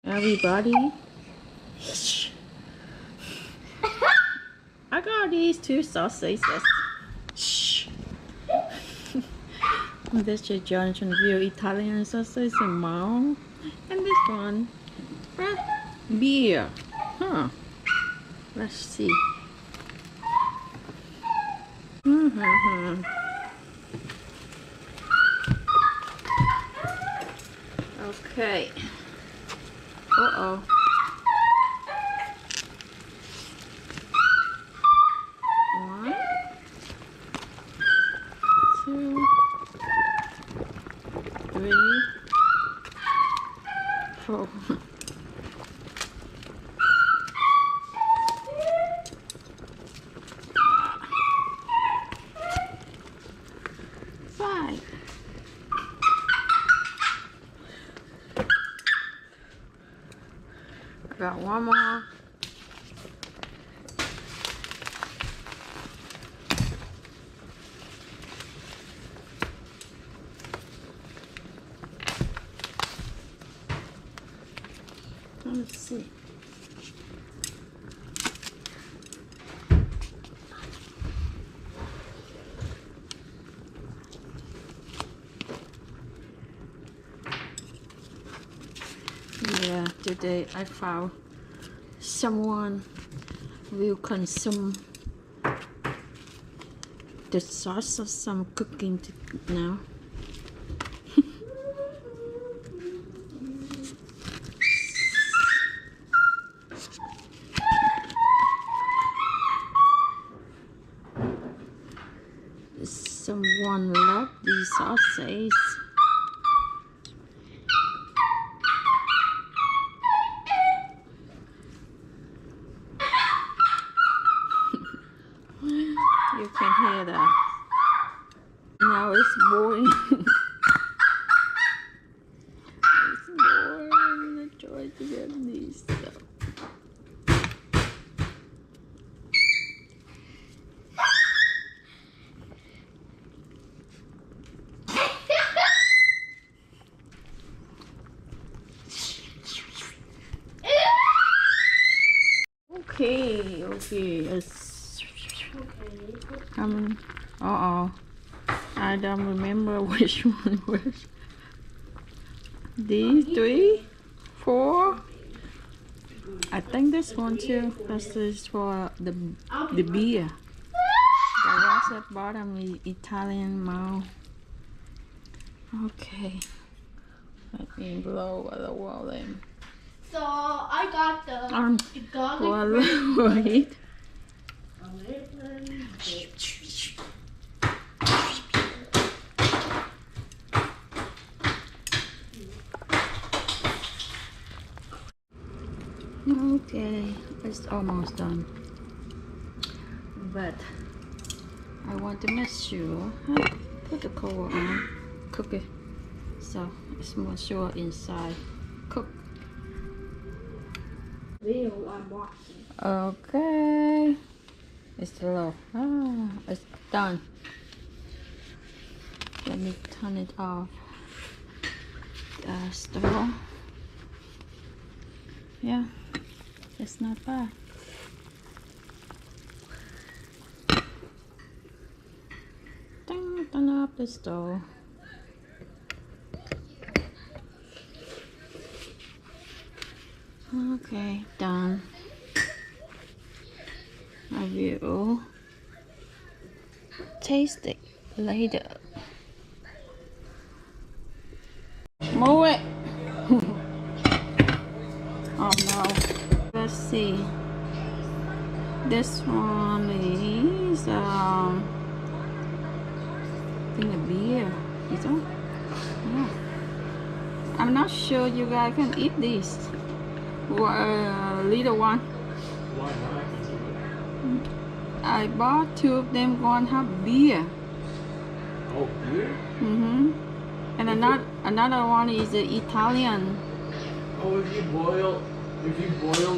everybody. I got these two sausages. Shh. This is Johnsonville Italian sausage and mouth. And this one, beer. Huh. Let's see. Okay. Uh-oh. One, two, three, four. Five. Got one more. Let's see. Yeah, today I found someone will consume the sauce of some cooking now. Someone loved these sausages. You can hear that. Now it's boring. It's boring. I tried to get these stuff. Okay, it's coming. Uh-oh. I don't remember which one was. These 3, 4. I think this one too. This is for the beer. The rest at bottom is Italian mouth. Okay. Let me blow the wall in. So I got the garlic wait. Okay, it's almost done. But I want to make sure I put the cover on, cook it, so it's more sure inside cook. Okay, it's low. It's done. Let me turn it off. The stove. Yeah, it's not bad. Turn up the stove. Okay, done. I will taste it later. Move it. Oh no. Let's see. This one is I think a beer. Is it? Yeah. I'm not sure you guys can eat this. Little one. Why not? I bought 2 of them. One have beer. Oh, beer? And another one is Italian. Oh, if you boil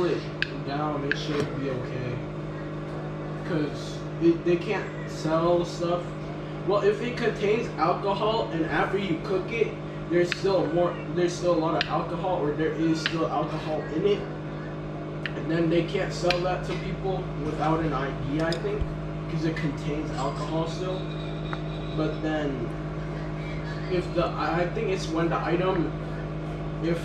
it down, it should be okay. Cause they can't sell stuff. Well, if it contains alcohol and after you cook it, there's still a lot of alcohol, or there is still alcohol in it, and then they can't sell that to people without an ID, I think, because it contains alcohol still. But then I think it's when the item, if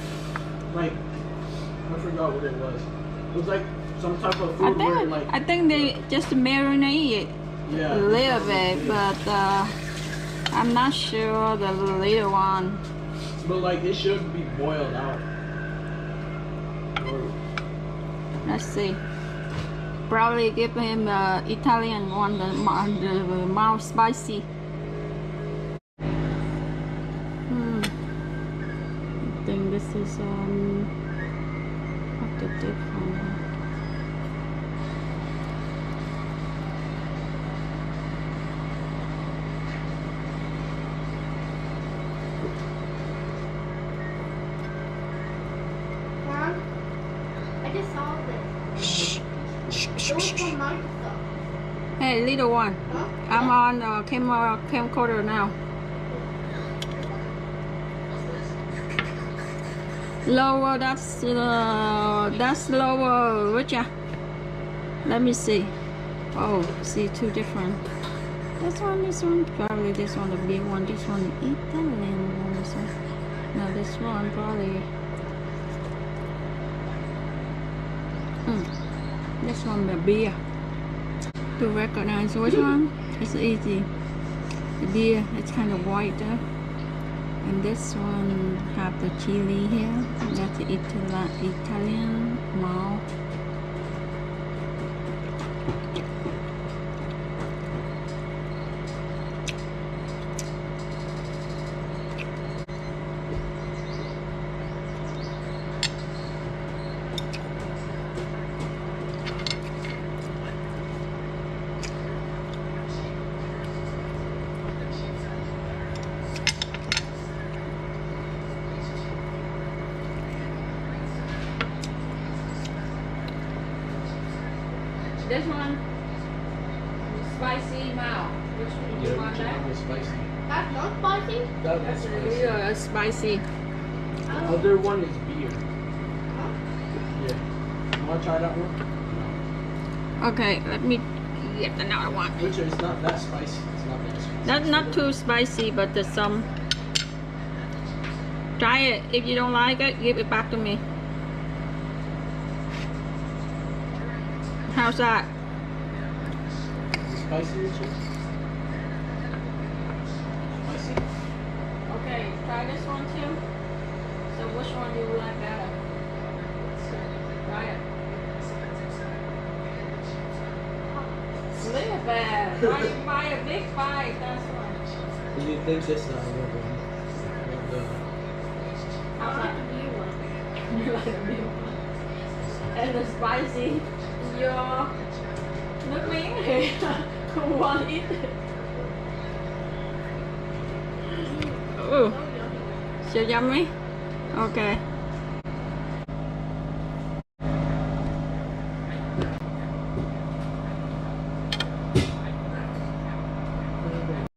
like, I forgot what it was. It was like some type of food where like, I think they just marinate it a little bit, but I'm not sure the little one. But like it should be boiled out. Let's see. Probably give him the Italian one, the mild spicy. I think this is what the different. I just saw this. It was from Microsoft. Hey, little one. Huh? I'm on the camcorder now. Lower, that's lower, Richard. Let me see. Oh, see, two different. This one, probably this one, the big one. This one, Italian one. This one. No, this one probably. This one, the beer. To recognize which one, it's easy. The beer, it's kind of white there. And this one have the chili here. That's the Italian malt. This one, spicy mild. Which one do you want that? Spicy. That's not spicy? That's spicy. Yeah, spicy. The other one is beer. Huh? Yeah. You want to try that one? Okay, let me get another one. Which is not that spicy. It's not that spicy. That's not too spicy, but there's some. Try it. If you don't like it, give it back to me. How's that? Is it spicy, Richard? Spicy? Okay, try this one too. So which one do you like better? Try it. Little bad. Why you buy a big bite? That's why. Do you think this is How's that? You want. You like the big one. And the spicy. Your nước miếng thì không want it. So yummy. Okay.